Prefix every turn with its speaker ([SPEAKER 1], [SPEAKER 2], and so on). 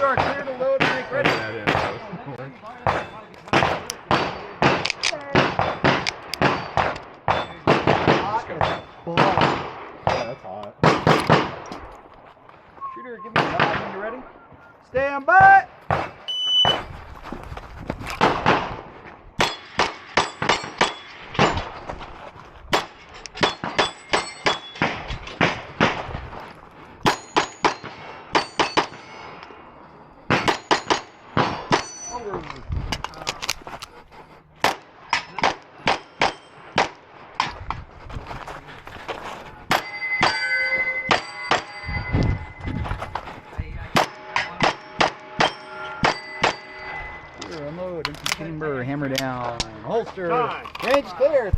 [SPEAKER 1] You are clear to load and make ready.
[SPEAKER 2] Yeah, that's hot.
[SPEAKER 1] Shooter, give me a nod when you're ready. Stand by. Unload, empty chamber, hammer down, holster, range clear.